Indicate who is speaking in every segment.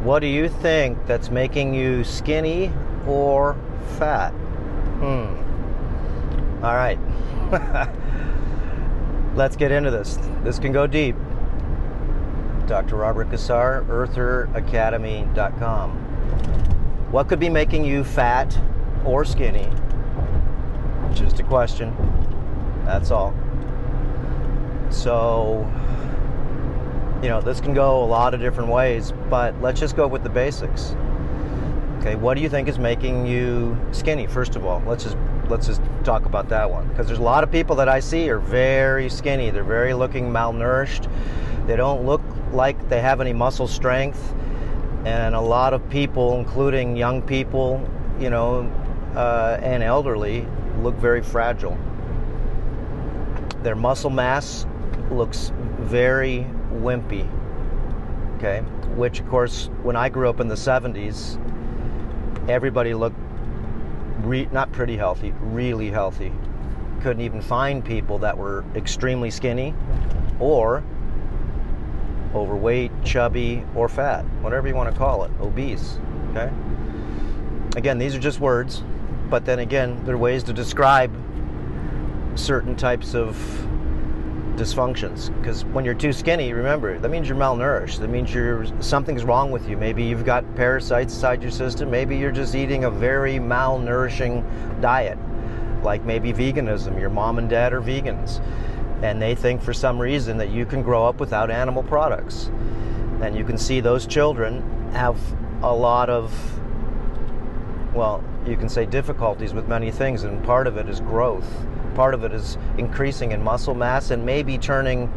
Speaker 1: What do you think that's making you skinny or fat? All right. Let's get into this. This can go deep. Dr. Robert Cassar, eartheracademy.com. What could be making you fat or skinny? Just a question. That's all. So, this can go a lot of different ways, but let's just go with the basics. Okay, what do you think is making you skinny? First of all, let's just talk about that one, because there's a lot of people that I see are very skinny. They're very looking malnourished. They don't look like they have any muscle strength, and a lot of people, including young people, and elderly, look very fragile. Their muscle mass looks very wimpy, okay? Which, of course, when I grew up in the 70s, everybody looked not pretty healthy, really healthy. Couldn't even find people that were extremely skinny or overweight, chubby, or fat, whatever you want to call it, obese, okay? Again, these are just words, but then again, there are ways to describe certain types of dysfunctions, because when you're too skinny, remember, that means you're malnourished. That means something's wrong with you. Maybe you've got parasites inside your system. Maybe you're just eating a very malnourishing diet, like maybe veganism. Your mom and dad are vegans, and they think for some reason that you can grow up without animal products. And you can see those children have a lot of, you can say difficulties with many things, and part of it is growth. Part of it is increasing in muscle mass and maybe turning,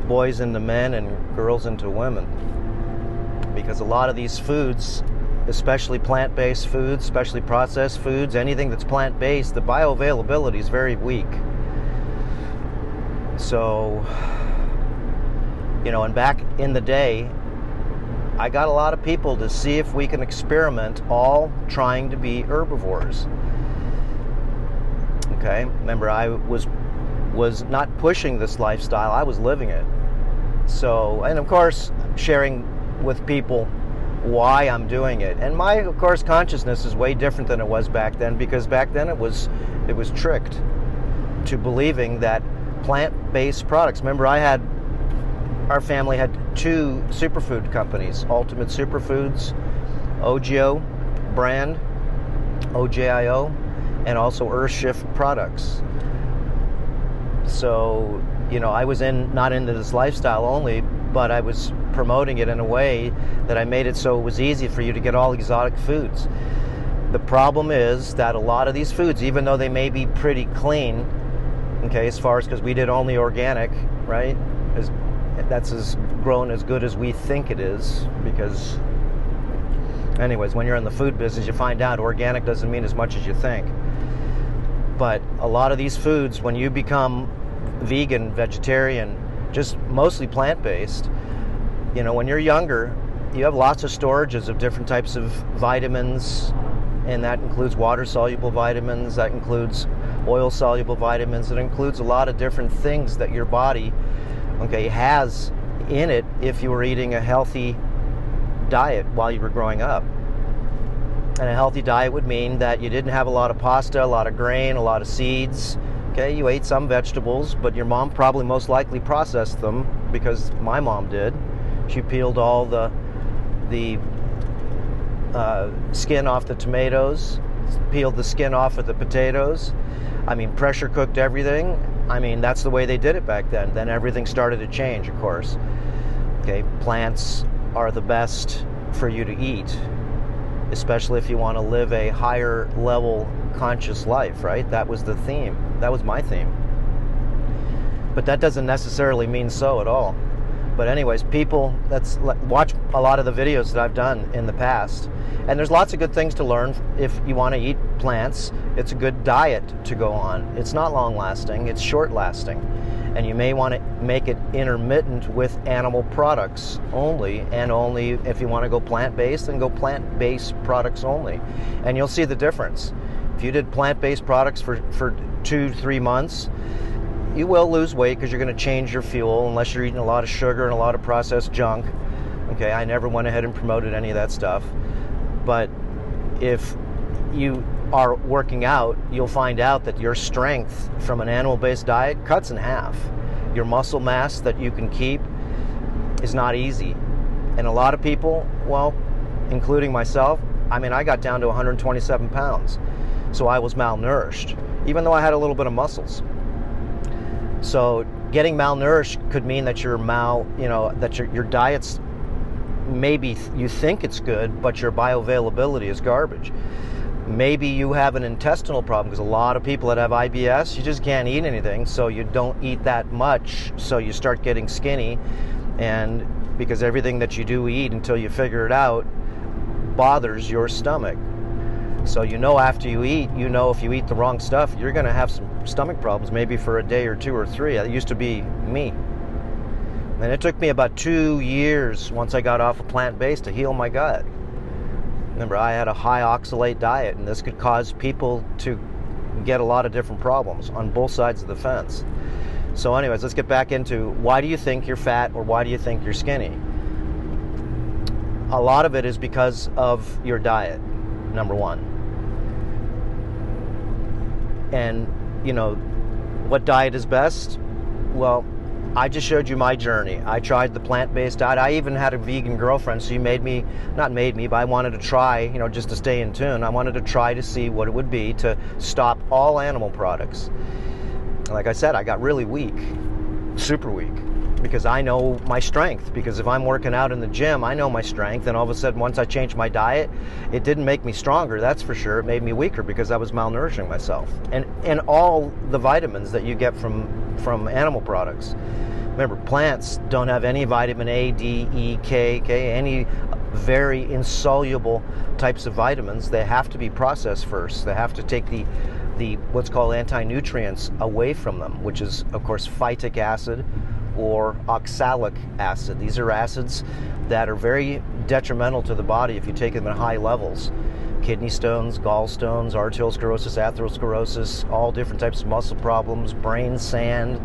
Speaker 1: boys into men and girls into women. Because a lot of these foods, especially plant-based foods, especially processed foods, anything that's plant-based, the bioavailability is very weak. So, and back in the day, I got a lot of people to see if we can experiment, all trying to be herbivores. Okay, remember, I was not pushing this lifestyle, I was living it. So, and of course, sharing with people why I'm doing it. And my, of course, consciousness is way different than it was back then, because back then it was tricked to believing that plant-based products. Remember, our family had 2 superfood companies, Ultimate Superfoods, OGIO brand, OJIO, and also Earthshift products. So, I was not into this lifestyle only, but I was promoting it in a way that I made it so it was easy for you to get all exotic foods. The problem is that a lot of these foods, even though they may be pretty clean, okay, as far as, because we did only organic, right? That's grown as good as we think it is, because anyways, when you're in the food business, you find out organic doesn't mean as much as you think. But a lot of these foods, when you become vegan, vegetarian, just mostly plant-based, when you're younger, you have lots of storages of different types of vitamins, and that includes water-soluble vitamins, that includes oil-soluble vitamins, it includes a lot of different things that your body, has in it if you were eating a healthy diet while you were growing up. And a healthy diet would mean that you didn't have a lot of pasta, a lot of grain, a lot of seeds. Okay, you ate some vegetables, but your mom probably most likely processed them, because my mom did. She peeled all the skin off the tomatoes, peeled the skin off of the potatoes. Pressure cooked everything. That's the way they did it back then. Then everything started to change, of course. Okay, plants are the best for you to eat, especially if you want to live a higher level conscious life, right? That was the theme. That was my theme. But that doesn't necessarily mean so at all. But anyways, people, watch a lot of the videos that I've done in the past. And there's lots of good things to learn if you want to eat plants. It's a good diet to go on. It's not long lasting, it's short lasting. And you may want to make it intermittent with animal products only, and only if you want to go plant-based, then go plant-based products only. And you'll see the difference. If you did plant-based products for 2-3 months, you will lose weight because you're going to change your fuel, unless you're eating a lot of sugar and a lot of processed junk. Okay, I never went ahead and promoted any of that stuff. But if you are working out, you'll find out that your strength from an animal-based diet cuts in half. Your muscle mass that you can keep is not easy. And a lot of people, well, including myself, I mean, I got down to 127 pounds. So I was malnourished, even though I had a little bit of muscles. So getting malnourished could mean that that your diet's, maybe you think it's good, but your bioavailability is garbage. Maybe you have an intestinal problem, because a lot of people that have IBS, you just can't eat anything, so you don't eat that much, so you start getting skinny, and because everything that you do eat until you figure it out bothers your stomach. So after you eat, if you eat the wrong stuff, you're going to have some stomach problems, maybe for a day or 2 or 3. That used to be me. And it took me about 2 years once I got off of plant-based to heal my gut. Remember, I had a high oxalate diet, and this could cause people to get a lot of different problems on both sides of the fence. So anyways, let's get back into why do you think you're fat, or why do you think you're skinny? A lot of it is because of your diet, number one. And, what diet is best? Well, I just showed you my journey. I tried the plant-based diet. I even had a vegan girlfriend, so but I wanted to try, just to stay in tune. I wanted to try to see what it would be to stop all animal products. Like I said, I got really weak, super weak, because I know my strength. Because if I'm working out in the gym, I know my strength, and all of a sudden, once I changed my diet, it didn't make me stronger, that's for sure. It made me weaker, because I was malnourishing myself. And all the vitamins that you get from animal products. Remember, plants don't have any vitamin A, D, E, K, any very insoluble types of vitamins. They have to be processed first. They have to take the what's called anti-nutrients away from them, which is, of course, phytic acid or oxalic acid. These are acids that are very detrimental to the body if you take them in high levels. Kidney stones, gallstones, arteriosclerosis, atherosclerosis, all different types of muscle problems, brain sand,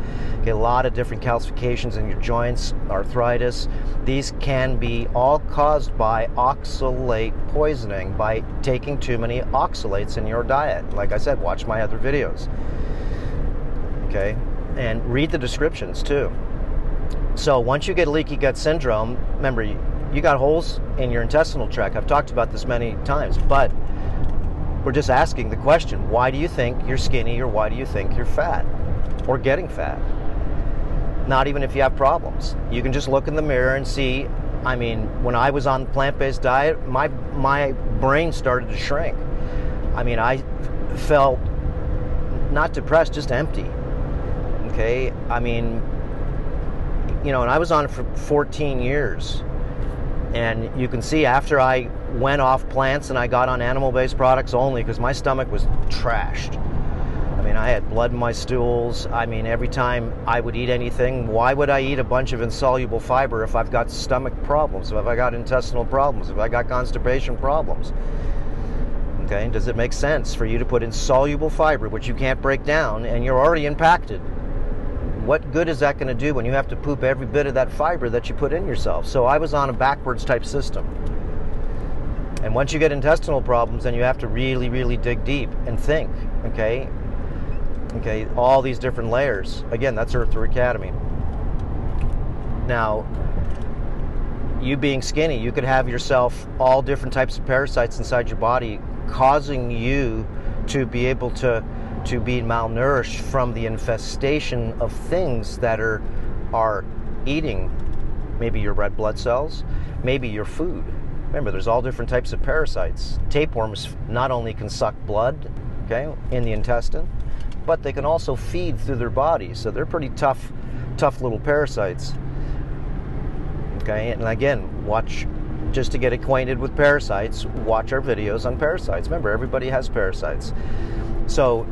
Speaker 1: get a lot of different calcifications in your joints, arthritis. These can be all caused by oxalate poisoning, by taking too many oxalates in your diet. Like I said, watch my other videos. Okay? And read the descriptions too. So once you get leaky gut syndrome, remember, you got holes in your intestinal tract. I've talked about this many times, but we're just asking the question, why do you think you're skinny, or why do you think you're fat or getting fat? Not even if you have problems. You can just look in the mirror and see. I mean, when I was on the plant-based diet, my brain started to shrink. I mean, I felt not depressed, just empty. Okay? I mean, and I was on it for 14 years. And you can see after I went off plants and I got on animal-based products only, because my stomach was trashed. I mean, I had blood in my stools. I mean, every time I would eat anything, why would I eat a bunch of insoluble fiber if I've got stomach problems, if I got intestinal problems, if I got constipation problems? Okay, does it make sense for you to put insoluble fiber, which you can't break down, and you're already impacted? What good is that going to do when you have to poop every bit of that fiber that you put in yourself? So I was on a backwards type system. And once you get intestinal problems, then you have to really, really dig deep and think, okay? Okay, all these different layers. Again, that's Earther Academy. Now, you being skinny, you could have yourself all different types of parasites inside your body, causing you to be able to be malnourished from the infestation of things that are eating maybe your red blood cells, maybe your food. Remember, there's all different types of parasites. Tapeworms not only can suck blood, okay, in the intestine, but they can also feed through their bodies. So they're pretty tough little parasites. Okay, and again, just to get acquainted with parasites, watch our videos on parasites. Remember, everybody has parasites. So,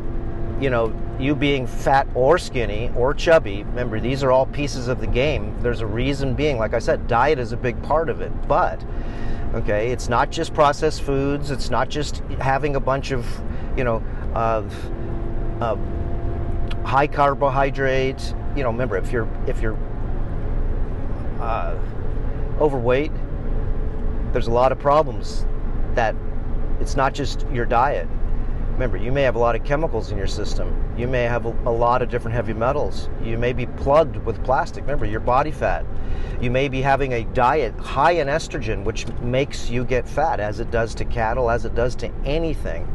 Speaker 1: you being fat or skinny or chubby, remember, these are all pieces of the game. There's a reason being, like I said, diet is a big part of it. But, okay, it's not just processed foods. It's not just having a bunch of, high carbohydrate. Remember, if you're overweight, there's a lot of problems. That it's not just your diet. Remember, you may have a lot of chemicals in your system. You may have a lot of different heavy metals. You may be plugged with plastic. Remember, your body fat. You may be having a diet high in estrogen, which makes you get fat, as it does to cattle, as it does to anything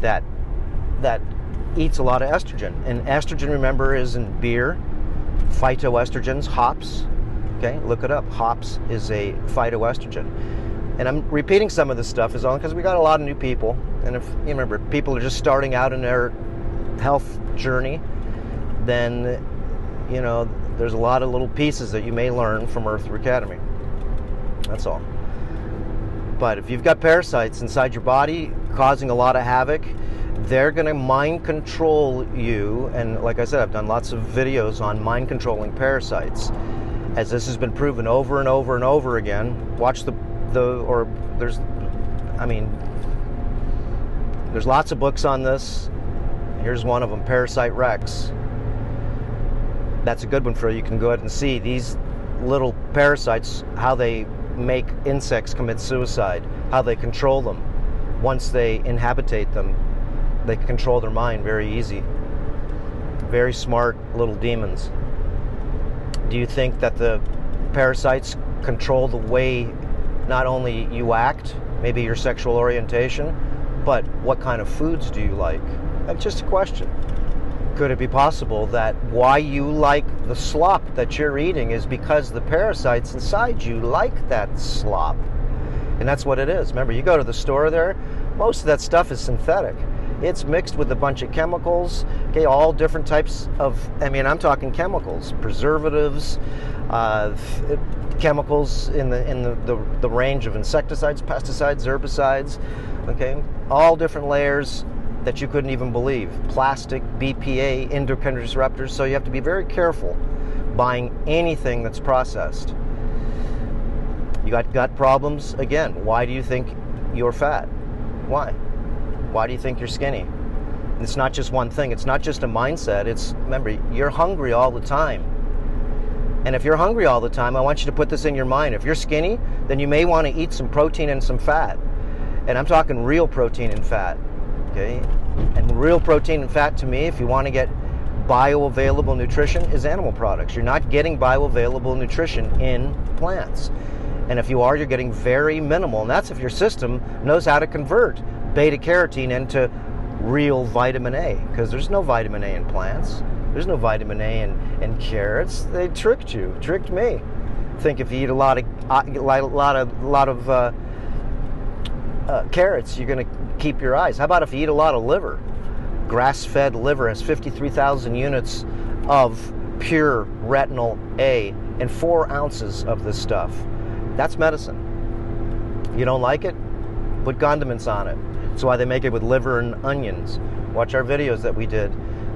Speaker 1: that eats a lot of estrogen. And estrogen, remember, is in beer, phytoestrogens, hops. Okay, look it up. Hops is a phytoestrogen. And I'm repeating some of this stuff is only because we got a lot of new people. And if you remember, people are just starting out in their health journey, then, you know, there's a lot of little pieces that you may learn from Earth Academy. That's all. But if you've got parasites inside your body causing a lot of havoc, they're going to mind control you. And like I said, I've done lots of videos on mind controlling parasites, as this has been proven over and over and over again. Watch there's lots of books on this. Here's one of them, Parasite Rex. That's a good one for you. You can go ahead and see these little parasites, how they make insects commit suicide, how they control them. Once they inhabitate them, they control their mind very easy. Very smart little demons. Do you think that the parasites control the way not only you act, maybe your sexual orientation, but what kind of foods do you like? That's just a question. Could it be possible that why you like the slop that you're eating is because the parasites inside you like that slop? And that's what it is. Remember, you go to the store there, most of that stuff is synthetic. It's mixed with a bunch of chemicals, okay, all different types of, I'm talking chemicals, preservatives, chemicals in the range of insecticides, pesticides, herbicides, okay, all different layers that you couldn't even believe. Plastic, BPA, endocrine disruptors, so you have to be very careful buying anything that's processed. You got gut problems, again, why do you think you're fat? Why? Why do you think you're skinny? It's not just one thing. It's not just a mindset. It's, remember, you're hungry all the time. And if you're hungry all the time, I want you to put this in your mind. If you're skinny, then you may want to eat some protein and some fat. And I'm talking real protein and fat, okay? And real protein and fat, to me, if you want to get bioavailable nutrition, is animal products. You're not getting bioavailable nutrition in plants. And if you are, you're getting very minimal. And that's if your system knows how to convert beta-carotene into real vitamin A, because there's no vitamin A in plants. There's no vitamin A in carrots. They tricked you, tricked me. Think if you eat a lot of carrots, you're going to keep your eyes. How about if you eat a lot of liver? Grass-fed liver has 53,000 units of pure retinol A and 4 ounces of this stuff. That's medicine. You don't like it? Put condiments on it. That's why they make it with liver and onions. Watch our videos that we did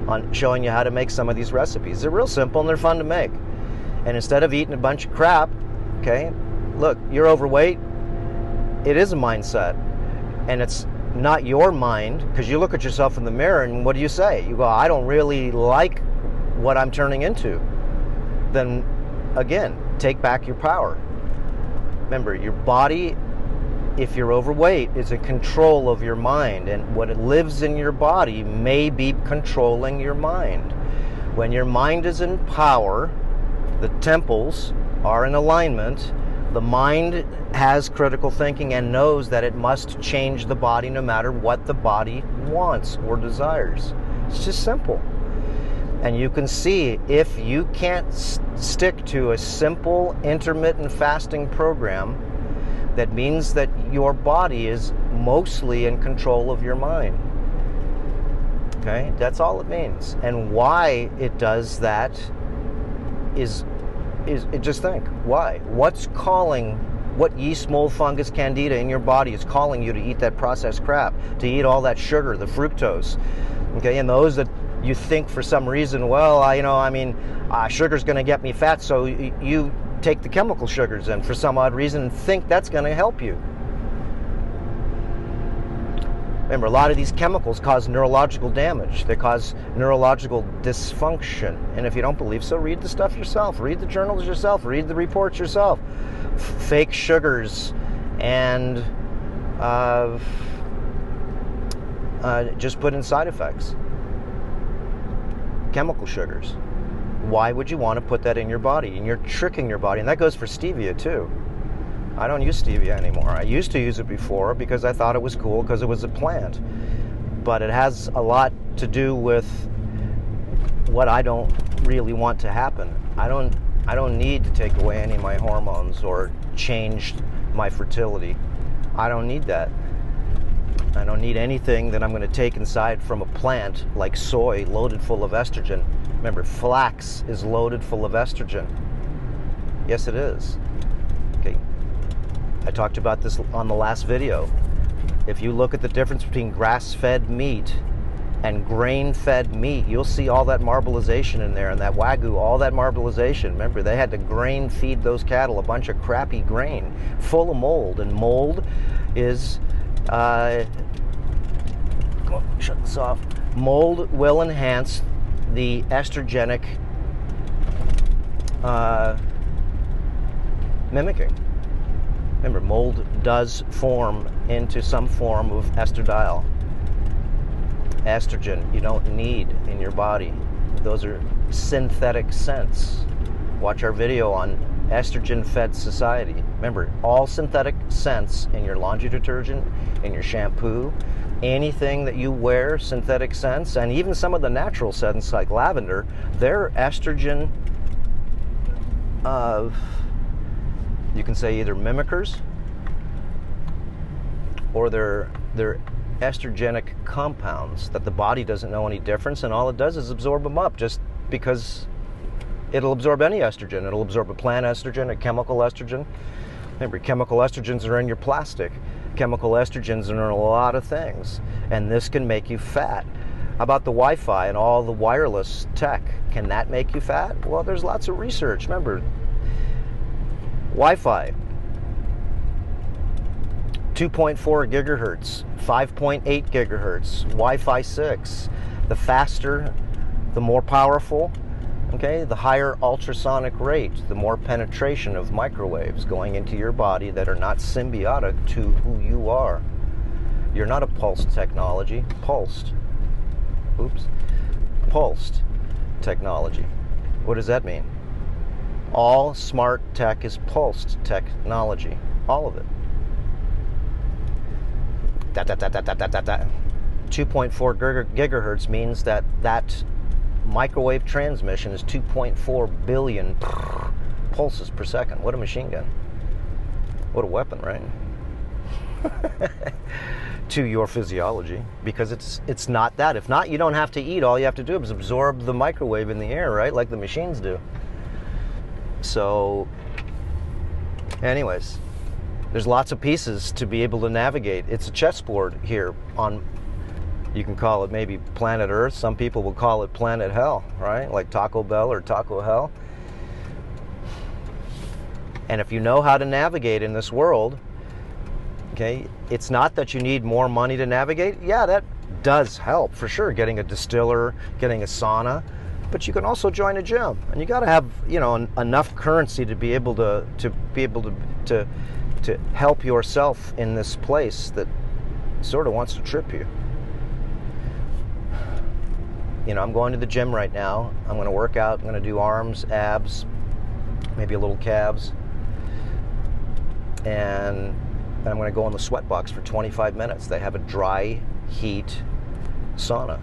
Speaker 1: on showing you how to make some of these recipes. They're real simple and they're fun to make. And instead of eating a bunch of crap, okay, look, you're overweight. It is a mindset. And it's not your mind, because you look at yourself in the mirror and what do you say? You go, I don't really like what I'm turning into. Then, again, take back your power. Remember, your body, if you're overweight, is in control of your mind, and what lives in your body may be controlling your mind. When your mind is in power, the temples are in alignment, the mind has critical thinking and knows that it must change the body no matter what the body wants or desires. It's just simple. And you can see, if you can't stick to a simple intermittent fasting program, that means that your body is mostly in control of your mind. Okay? That's all it means. And why it does that is just think. Why? What yeast, mold, fungus, candida in your body is calling you to eat that processed crap, to eat all that sugar, the fructose. Okay? And those that you think for some reason, well, sugar's going to get me fat, so you take the chemical sugars in for some odd reason and think that's going to help you. Remember, a lot of these chemicals cause neurological damage. They cause neurological dysfunction. And if you don't believe so, read the stuff yourself. Read the journals yourself. Read the reports yourself. Fake sugars and just put in side effects. Chemical sugars. Why would you want to put that in your body? And you're tricking your body. And that goes for stevia too. I don't use stevia anymore. I used to use it before because I thought it was cool because it was a plant. But it has a lot to do with what I don't really want to happen. I don't need to take away any of my hormones or change my fertility. I don't need that. I don't need anything that I'm going to take inside from a plant like soy loaded full of estrogen. Remember, flax is loaded full of estrogen. Yes, it is. Okay. I talked about this on the last video. If you look at the difference between grass-fed meat and grain-fed meat, you'll see all that marbleization in there, and that Wagyu, all that marbleization. Remember, they had to grain feed those cattle a bunch of crappy grain full of mold, and mold is shut this off. Mold will enhance the estrogenic mimicking. Remember, mold does form into some form of estradiol. Estrogen you don't need in your body. Those are synthetic scents. Watch our video on estrogen-fed society. Remember, all synthetic scents in your laundry detergent, in your shampoo, anything that you wear, synthetic scents, and even some of the natural scents like lavender, they're estrogen, you can say either mimickers or they're estrogenic compounds that the body doesn't know any difference, and all it does is absorb them up, just because it'll absorb any estrogen. It'll absorb a plant estrogen, a chemical estrogen. Remember, chemical estrogens are in your plastic. Chemical estrogens are in a lot of things, and this can make you fat. How about the Wi-Fi and all the wireless tech? Can that make you fat? Well, there's lots of research. Remember, Wi-Fi, 2.4 gigahertz, 5.8 gigahertz, Wi-Fi 6. The faster, the more powerful, okay, the higher ultrasonic rate, the more penetration of microwaves going into your body that are not symbiotic to who you are. You're not a pulsed technology. Pulsed technology. What does that mean? All smart tech is pulsed technology. All of it. 2.4 gigahertz means that microwave transmission is 2.4 billion pulses per second. What a machine gun. What a weapon, right? To your physiology, because it's not that. If not, you don't have to eat. All you have to do is absorb the microwave in the air, right? Like the machines do. So, anyways, there's lots of pieces to be able to navigate. It's a chessboard here on, you can call it maybe planet Earth. Some people will call it planet Hell, right? Like Taco Bell or Taco Hell. And if you know how to navigate in this world, okay, it's not that you need more money to navigate. Yeah, that does help for sure, getting a distiller, getting a sauna, but you can also join a gym, and you got to have, you know, enough currency to be able to help yourself in this place that sort of wants to trip you. You know, I'm going to the gym right now. I'm going to work out. I'm going to do arms, abs, maybe a little calves, and then I'm going to go in the sweat box for 25 minutes. They have a dry heat sauna.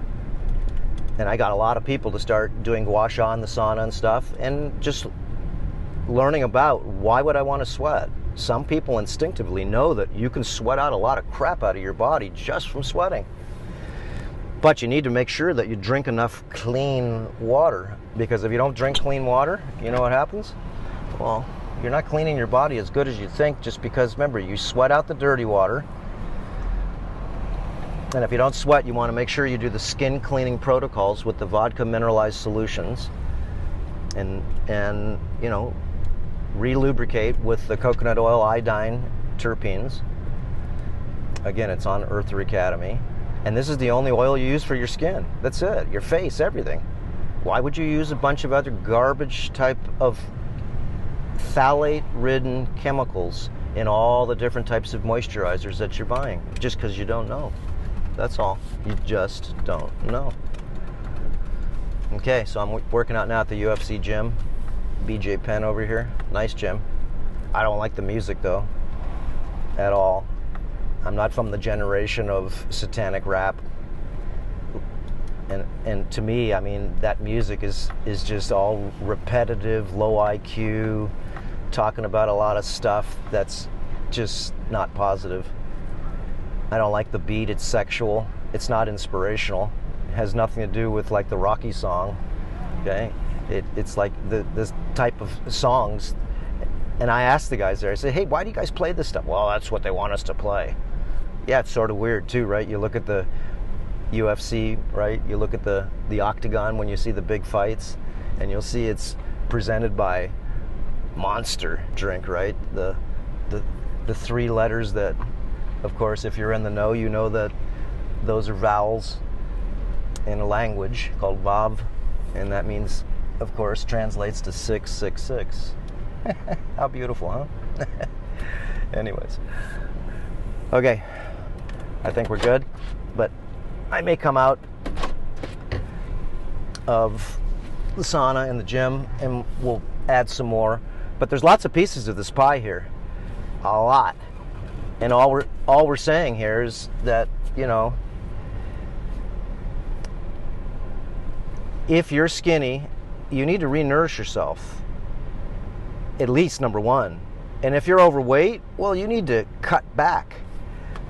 Speaker 1: And I got a lot of people to start doing gua sha in the sauna and stuff, and just learning about why would I want to sweat. Some people instinctively know that you can sweat out a lot of crap out of your body just from sweating. But you need to make sure that you drink enough clean water, because if you don't drink clean water, you know what happens? Well, you're not cleaning your body as good as you think, just because, remember, you sweat out the dirty water. And if you don't sweat, you want to make sure you do the skin cleaning protocols with the vodka mineralized solutions, and you know, relubricate with the coconut oil iodine terpenes. Again, it's on Earther Academy. And this is the only oil you use for your skin. That's it. Your face, everything. Why would you use a bunch of other garbage type of phthalate-ridden chemicals in all the different types of moisturizers that you're buying? Just because you don't know. That's all. You just don't know. Okay, so I'm working out now at the UFC gym. BJ Penn over here. Nice gym. I don't like the music though, at all. I'm not from the generation of satanic rap. And to me, I mean, that music is just all repetitive, low IQ, talking about a lot of stuff that's just not positive. I don't like the beat. It's sexual. It's not inspirational. It has nothing to do with like the Rocky song. Okay, it's like this type of songs. And I asked the guys there, I said, hey, why do you guys play this stuff? Well, that's what they want us to play. Yeah, it's sort of weird too, right? You look at the UFC, right? You look at the octagon when you see the big fights, and you'll see it's presented by Monster drink, right? The three letters that, of course, if you're in the know, you know that those are vowels in a language called Vav, and that means, of course, translates to 666. How beautiful, huh? Anyways. Okay. I think we're good. But I may come out of the sauna and the gym and we'll add some more. But there's lots of pieces of this pie here. A lot. And all we're saying here is that, you know, if you're skinny, you need to re-nourish yourself. At least, number one. And if you're overweight, well, you need to cut back.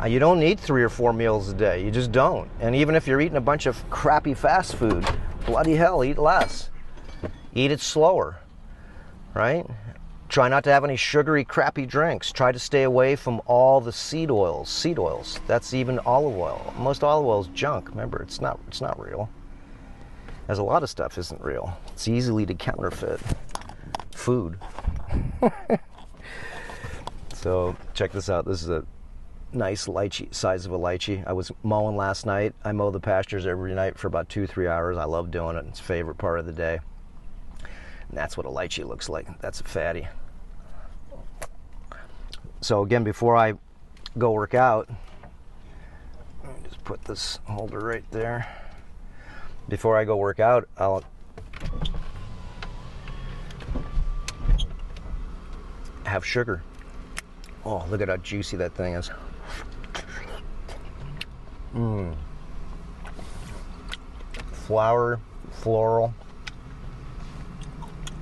Speaker 1: You don't need 3 or 4 meals a day. You just don't. And even if you're eating a bunch of crappy fast food, bloody hell, eat less. Eat it slower, right? Try not to have any sugary, crappy drinks. Try to stay away from all the seed oils. Seed oils. That's even olive oil. Most olive oil is junk. Remember, it's not real. As a lot of stuff isn't real. It's easily to counterfeit food. So check this out. This is a nice lychee, size of a lychee. I was mowing last night. I mow the pastures every night for about 2-3 hours. I love doing it. It's a favorite part of the day. And that's what a lychee looks like. That's a fatty. So again, before I go work out, let me just put this holder right there. Before I go work out, I'll have sugar. Oh, look at how juicy that thing is. Flour, floral,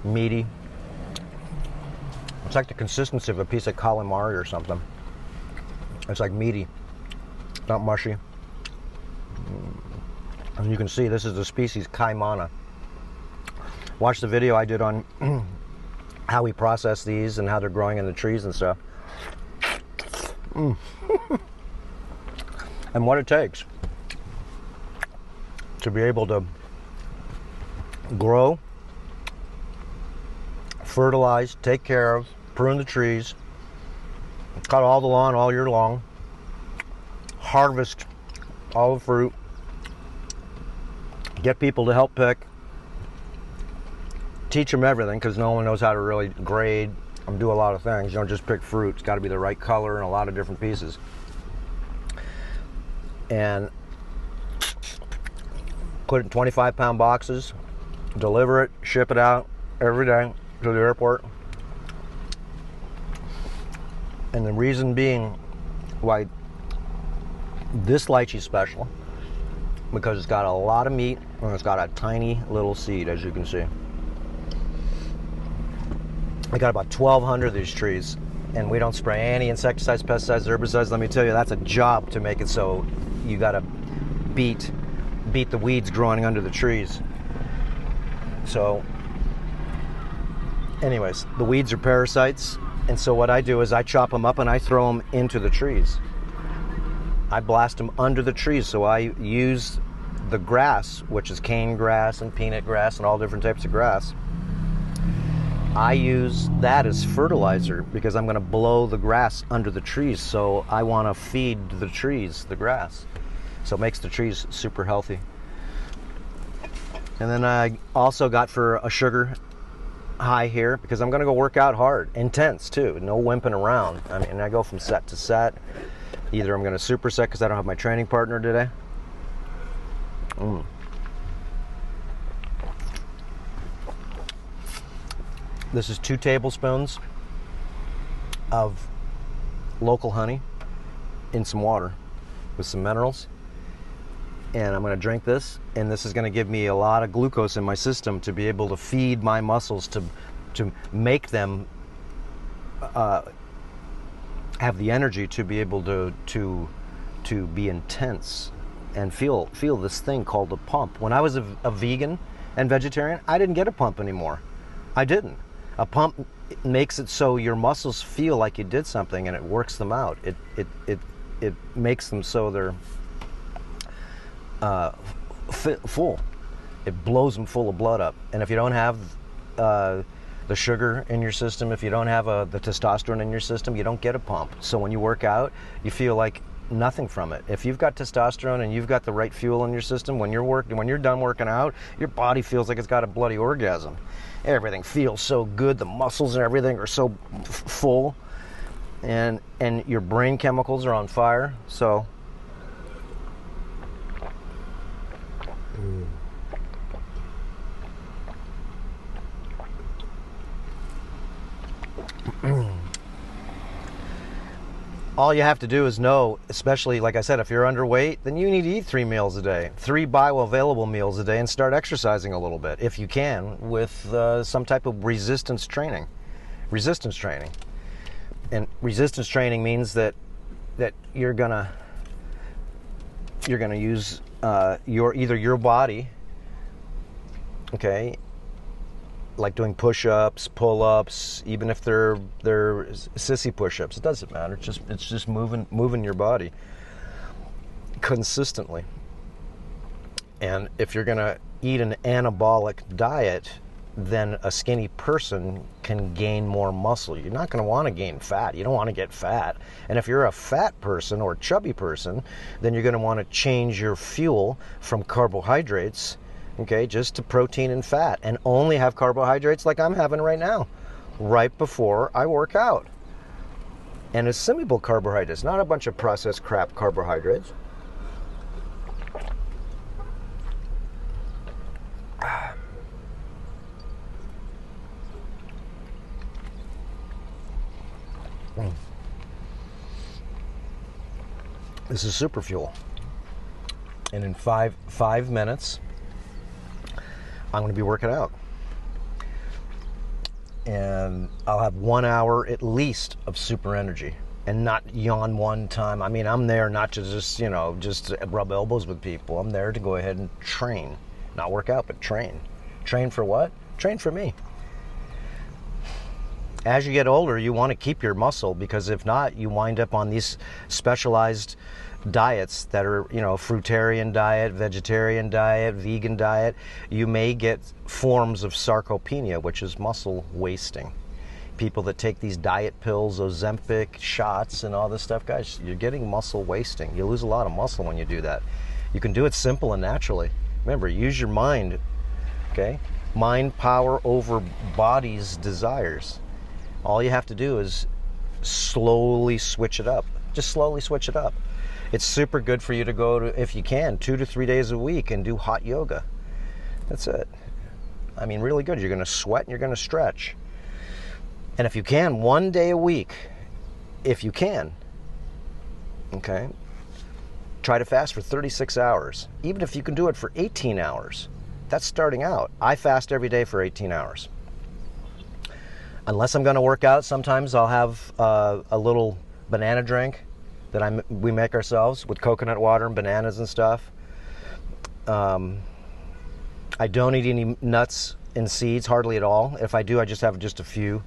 Speaker 1: meaty. It's like the consistency of a piece of calamari or something. It's like meaty, not mushy. And you can see this is the species Caimana. Watch the video I did on how we process these and how they're growing in the trees and stuff. And what it takes to be able to grow, fertilize, take care of, prune the trees, cut all the lawn all year long, harvest all the fruit, get people to help pick, teach them everything, because no one knows how to really grade and do a lot of things. You don't just pick fruit. It's got to be the right color and a lot of different pieces. And put it in 25-pound boxes, deliver it, ship it out every day to the airport. And the reason being why this lychee is special, because it's got a lot of meat and it's got a tiny little seed, as you can see. I got about 1,200 of these trees, and we don't spray any insecticides, pesticides, herbicides. Let me tell you, that's a job to make it so you got to beat the weeds growing under the trees. So anyways, the weeds are parasites, and so what I do is I chop them up and I throw them into the trees. I blast them under the trees, so I use the grass, which is cane grass and peanut grass and all different types of grass. I use that as fertilizer because I'm going to blow the grass under the trees, so I want to feed the trees the grass. So it makes the trees super healthy. And then I also got for a sugar high here because I'm going to go work out hard, intense too, no wimping around. I mean, I go from set to set. Either I'm going to superset because I don't have my training partner today. This is 2 tablespoons of local honey in some water with some minerals. And I'm going to drink this, and this is going to give me a lot of glucose in my system to be able to feed my muscles to make them have the energy to be able to be intense and feel this thing called a pump. When I was a vegan and vegetarian, I didn't get a pump anymore. I didn't. A pump makes it so your muscles feel like you did something, and it works them out. It makes them so they're full. It blows them full of blood up. And if you don't have the sugar in your system, if you don't have the testosterone in your system, you don't get a pump. So when you work out, you feel like nothing from it. If you've got testosterone and you've got the right fuel in your system, when you're done working out, your body feels like it's got a bloody orgasm. Everything feels so good. The muscles and everything are so full, and your brain chemicals are on fire. So all you have to do is know, especially like I said, if you're underweight, then you need to eat 3 meals a day, 3 bioavailable meals a day, and start exercising a little bit if you can with some type of resistance training. And resistance training means that you're gonna use your body, okay, like doing push-ups, pull-ups, even if they're sissy push-ups. It doesn't matter. It's just moving your body consistently. And if you're gonna eat an anabolic diet, then a skinny person can gain more muscle. You're not going to want to gain fat. You don't want to get fat. And if you're a fat person or chubby person, then you're going to want to change your fuel from carbohydrates, okay, just to protein and fat, and only have carbohydrates like I'm having right now, right before I work out. And it's simple carbohydrates, not a bunch of processed crap carbohydrates. This is super fuel. And in five minutes, I'm going to be working out. And I'll have 1 hour at least of super energy, and not yawn one time. I mean, I'm there not to just rub elbows with people. I'm there to go ahead and train. Not work out, but train. Train for what? Train for me. As you get older, you want to keep your muscle, because if not, you wind up on these specialized diets that are, fruitarian diet, vegetarian diet, vegan diet. You may get forms of sarcopenia, which is muscle wasting. People that take these diet pills, Ozempic shots and all this stuff, guys, you're getting muscle wasting. You lose a lot of muscle when you do that. You can do it simple and naturally. Remember, use your mind, okay? Mind power over body's desires. All you have to do is slowly switch it up. Just slowly switch it up. It's super good for you to go to, if you can, 2 to 3 days a week and do hot yoga. That's it. I mean, really good. You're going to sweat and you're going to stretch. And if you can, 1 day a week, if you can, okay, try to fast for 36 hours. Even if you can do it for 18 hours, that's starting out. I fast every day for 18 hours. Unless I'm going to work out, sometimes I'll have a little banana drink that we make ourselves with coconut water and bananas and stuff. I don't eat any nuts and seeds, hardly at all. If I do, I just have just a few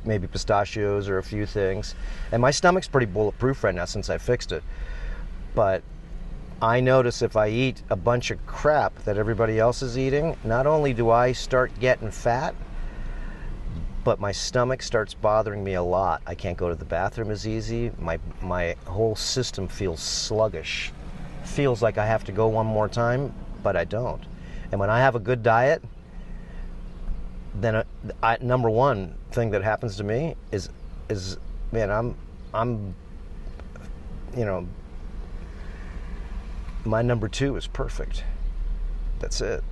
Speaker 1: maybe pistachios or a few things. And my stomach's pretty bulletproof right now since I fixed it. But I notice if I eat a bunch of crap that everybody else is eating, not only do I start getting fat, but my stomach starts bothering me a lot. I can't go to the bathroom as easy. My whole system feels sluggish. feels like I have to go one more time, but I don't. And when I have a good diet, then number one thing that happens to me is man, I'm you know, my number two is perfect. That's it.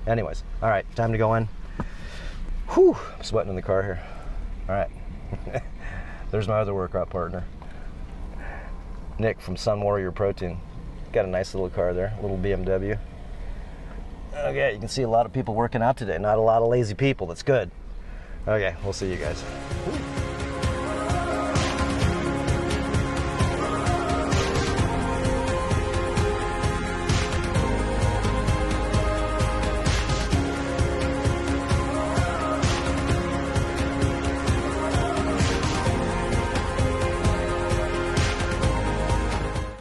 Speaker 1: Anyways, all right, time to go in. Whew, I'm sweating in the car here. All right. There's my other workout partner, Nick from Sun Warrior Protein. Got a nice little car there, a little BMW. Okay, you can see a lot of people working out today. Not a lot of lazy people. That's good. Okay, we'll see you guys.